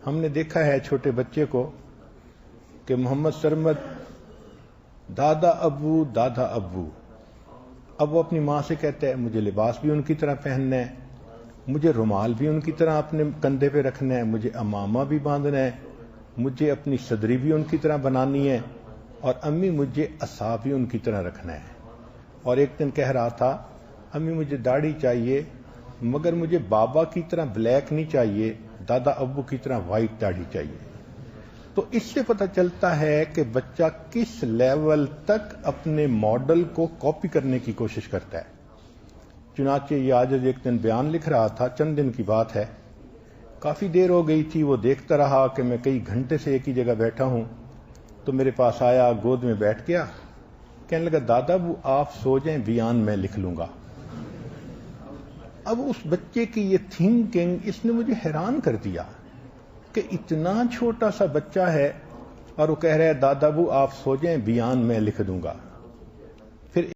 ہم نے دیکھا ہے چھوٹے بچے کو کہ محمد سرمد دادا ابو دادا ابو، اب وہ اپنی ماں سے کہتا ہے مجھے لباس بھی ان کی طرح پہننا ہے، مجھے رومال بھی ان کی طرح اپنے کندھے پہ رکھنا ہے، مجھے امامہ بھی باندھنا ہے، مجھے اپنی صدری بھی ان کی طرح بنانی ہے، اور امی مجھے عصا بھی ان کی طرح رکھنا ہے۔ اور ایک دن کہہ رہا تھا امی مجھے داڑھی چاہیے مگر مجھے بابا کی طرح بلیک نہیں چاہیے، دادا ابو کی طرح وائٹ داڑھی چاہیے۔ تو اس سے پتہ چلتا ہے کہ بچہ کس لیول تک اپنے ماڈل کو کاپی کرنے کی کوشش کرتا ہے۔ چنانچہ یہ عاجز ایک دن بیان لکھ رہا تھا، چند دن کی بات ہے، کافی دیر ہو گئی تھی، وہ دیکھتا رہا کہ میں کئی گھنٹے سے ایک ہی جگہ بیٹھا ہوں، تو میرے پاس آیا، گود میں بیٹھ گیا، کہنے لگا دادا وہ آپ سو جائیں، بیان میں لکھ لوں گا۔ اب اس بچے کی یہ تھنکنگ اس نے مجھے حیران کر دیا کہ اتنا چھوٹا سا بچہ ہے اور وہ کہہ رہا ہے دادا ابو آپ سو جائیں، بیان میں لکھ دوں گا۔